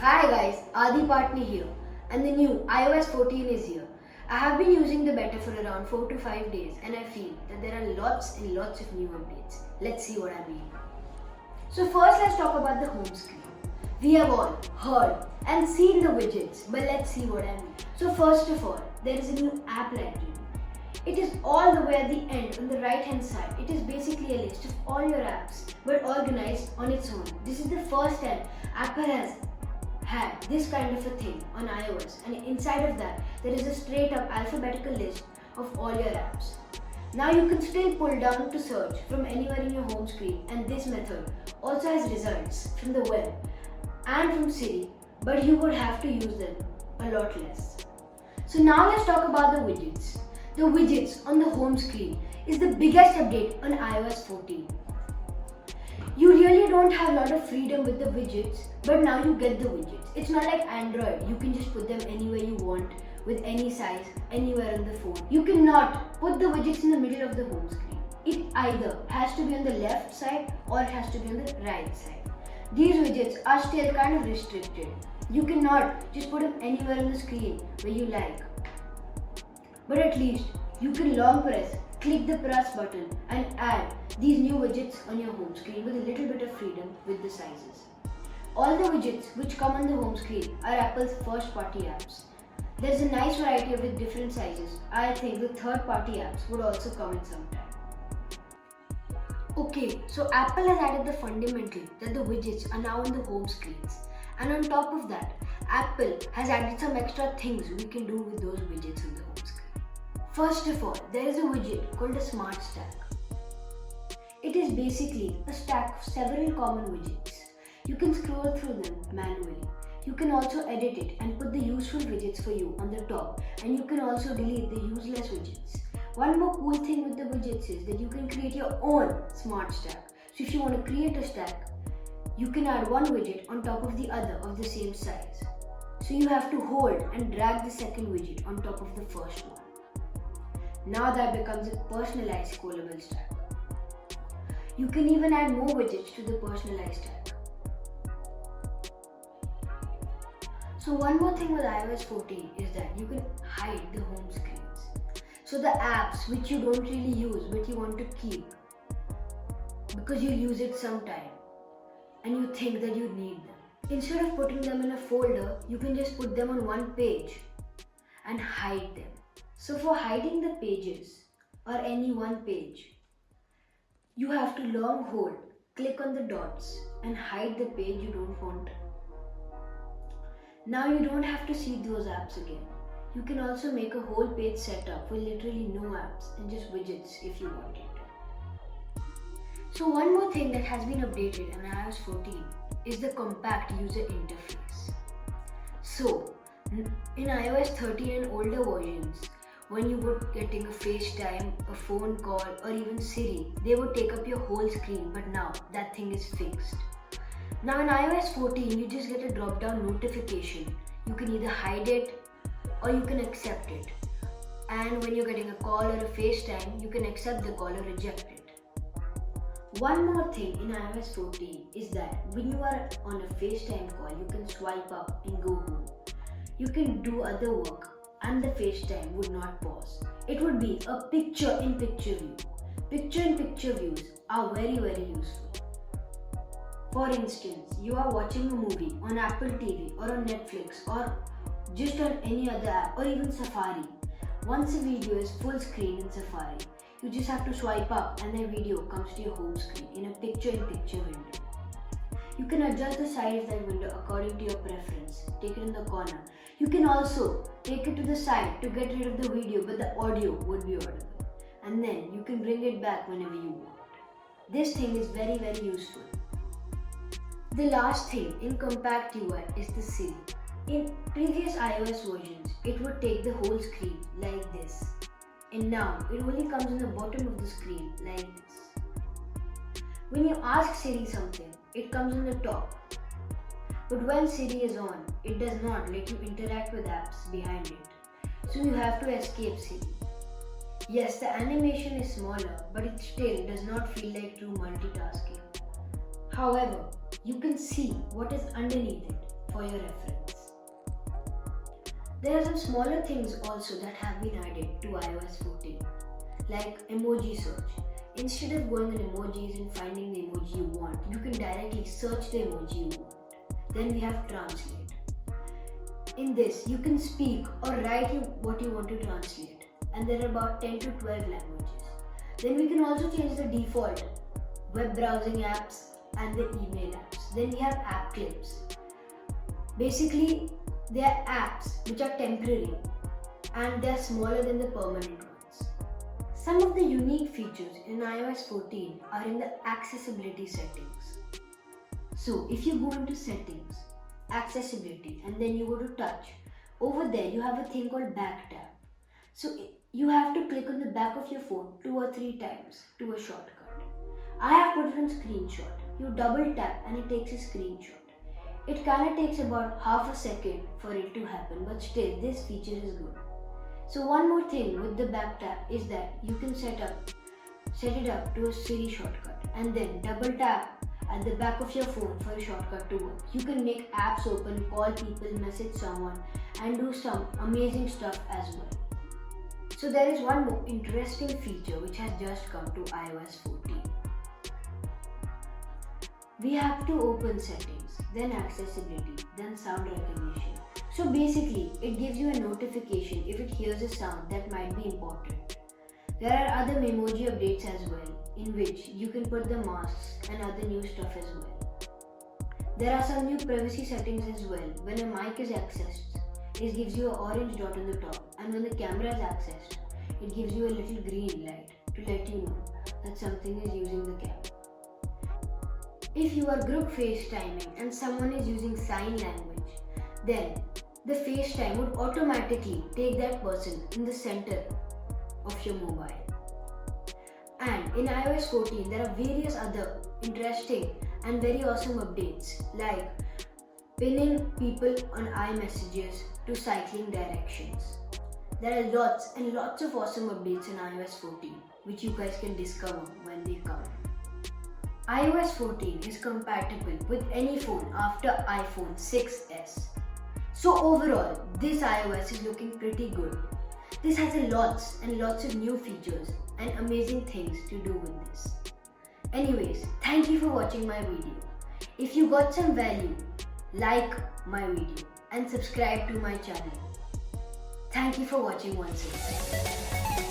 Hi guys, Aadi Patni here, and the new iOS 14 is here. I have been using the beta for around 4 to 5 days and I feel that there are lots and lots of new updates. Let's see what I mean. So first let's talk about the home screen. We have all heard and seen the widgets, but let's see what I mean. So first of all, there is a new app library. It is all the way at the end on the right hand side. It is basically a list of all your apps but organized on its own. This is the first time Apple has had this kind of a thing on iOS, and inside of that there is a straight up alphabetical list of all your apps. Now you can still pull down to search from anywhere in your home screen, and this method also has results from the web and from Siri, but you would have to use them a lot less. So now let's talk about the widgets. The widgets on the home screen is the biggest update on iOS 14. You really don't have a lot of freedom with the widgets, but now you get the widgets. It's not like Android, you can just put them anywhere you want, with any size, anywhere on the phone. You cannot put the widgets in the middle of the home screen. It either has to be on the left side or it has to be on the right side. These widgets are still kind of restricted. You cannot just put them anywhere on the screen where you like. But at least you can long press, click the plus button and add these new widgets on your home screen with a little bit of freedom with the sizes. All the widgets which come on the home screen are Apple's first party apps. There's a nice variety with different sizes. I think the third party apps would also come in some time. Okay, so Apple has added the fundamental that the widgets are now on the home screens. And on top of that, Apple has added some extra things we can do with those widgets on the home screen. First of all, there is a widget called a Smart Stack. It is basically a stack of several common widgets. You can scroll through them manually. You can also edit it and put the useful widgets for you on the top, and you can also delete the useless widgets. One more cool thing with the widgets is that you can create your own Smart Stack. So if you want to create a stack, you can add one widget on top of the other of the same size. So you have to hold and drag the second widget on top of the first one. Now that becomes a personalized scrollable stack. You can even add more widgets to the personalized stack. So one more thing with iOS 14 is that you can hide the home screens. So the apps which you don't really use but you want to keep because you'll use it sometime and you think that you need them. Instead of putting them in a folder, you can just put them on one page and hide them. So for hiding the pages or any one page, you have to long hold, click on the dots and hide the page you don't want. Now you don't have to see those apps again. You can also make a whole page setup with literally no apps and just widgets if you want it. So one more thing that has been updated in iOS 14 is the compact user interface. So in iOS 13 and older versions, when you were getting a FaceTime, a phone call or even Siri, they would take up your whole screen, but now that thing is fixed. Now in iOS 14, you just get a drop down notification. You can either hide it or you can accept it. And when you're getting a call or a FaceTime, you can accept the call or reject it. One more thing in iOS 14 is that when you are on a FaceTime call, you can swipe up and go home. You can do other work and the FaceTime would not pause. It would be a picture-in-picture view. Picture-in-picture views are very useful. For instance, you are watching a movie on Apple TV or on Netflix or just on any other app or even Safari. Once a video is full screen in Safari, you just have to swipe up and the video comes to your home screen in a picture-in-picture window. You can adjust the size of that window according to your preference. Take it in the corner. You can also take it to the side to get rid of the video, but the audio would be audible. And then you can bring it back whenever you want. This thing is very useful. The last thing in compact UI is the Siri. In previous iOS versions, it would take the whole screen like this. And now it only comes on the bottom of the screen like this. When you ask Siri something, it comes on the top. But when Siri is on, it does not let you interact with apps behind it. So you have to escape Siri. Yes, the animation is smaller, but it still does not feel like true multitasking. However, you can see what is underneath it. for your reference. There are some smaller things also that have been added to iOS 14, like emoji search. Instead of going on emojis and finding the emoji you want, you can directly search the emoji you want. Then we have translate. In this, you can speak or write what you want to translate, and there are about 10 to 12 languages. Then we can also change the default web browsing apps and the email apps. Then we have app clips. Basically, they are apps which are temporary and they are smaller than the permanent ones. Some of the unique features in iOS 14 are in the accessibility settings. So if you go into settings, accessibility, and then you go to touch, over there you have a thing called back tab. So you have to click on the back of your phone 2 or 3 times to a shortcut. I have put it on screenshot. You double tap and it takes a screenshot. It kinda takes about half a second for it to happen, but still this feature is good. So one more thing with the back tap is that you can set it up to a Siri shortcut and then double tap at the back of your phone for a shortcut to work. You can make apps open, call people, message someone, and do some amazing stuff as well. So there is one more interesting feature which has just come to iOS 14. We have to open settings, then accessibility, then sound recognition. So basically, it gives you a notification if it hears a sound that might be important. There are other memoji updates as well, in which you can put the masks and other new stuff as well. There are some new privacy settings as well. When a mic is accessed, it gives you an orange dot on the top, and when the camera is accessed, it gives you a little green light to let you know that something is using the camera. If you are group FaceTiming and someone is using sign language, then the FaceTime would automatically take that person in the center of your mobile. And in iOS 14, there are various other interesting and very awesome updates like pinning people on iMessages to cycling directions. There are lots and lots of awesome updates in iOS 14 which you guys can discover when they come. iOS 14 is compatible with any phone after iPhone 6s. So overall, this iOS is looking pretty good. This has lots and lots of new features and amazing things to do with this. Anyways, thank you for watching my video. If you got some value, like my video and subscribe to my channel. Thank you for watching once again.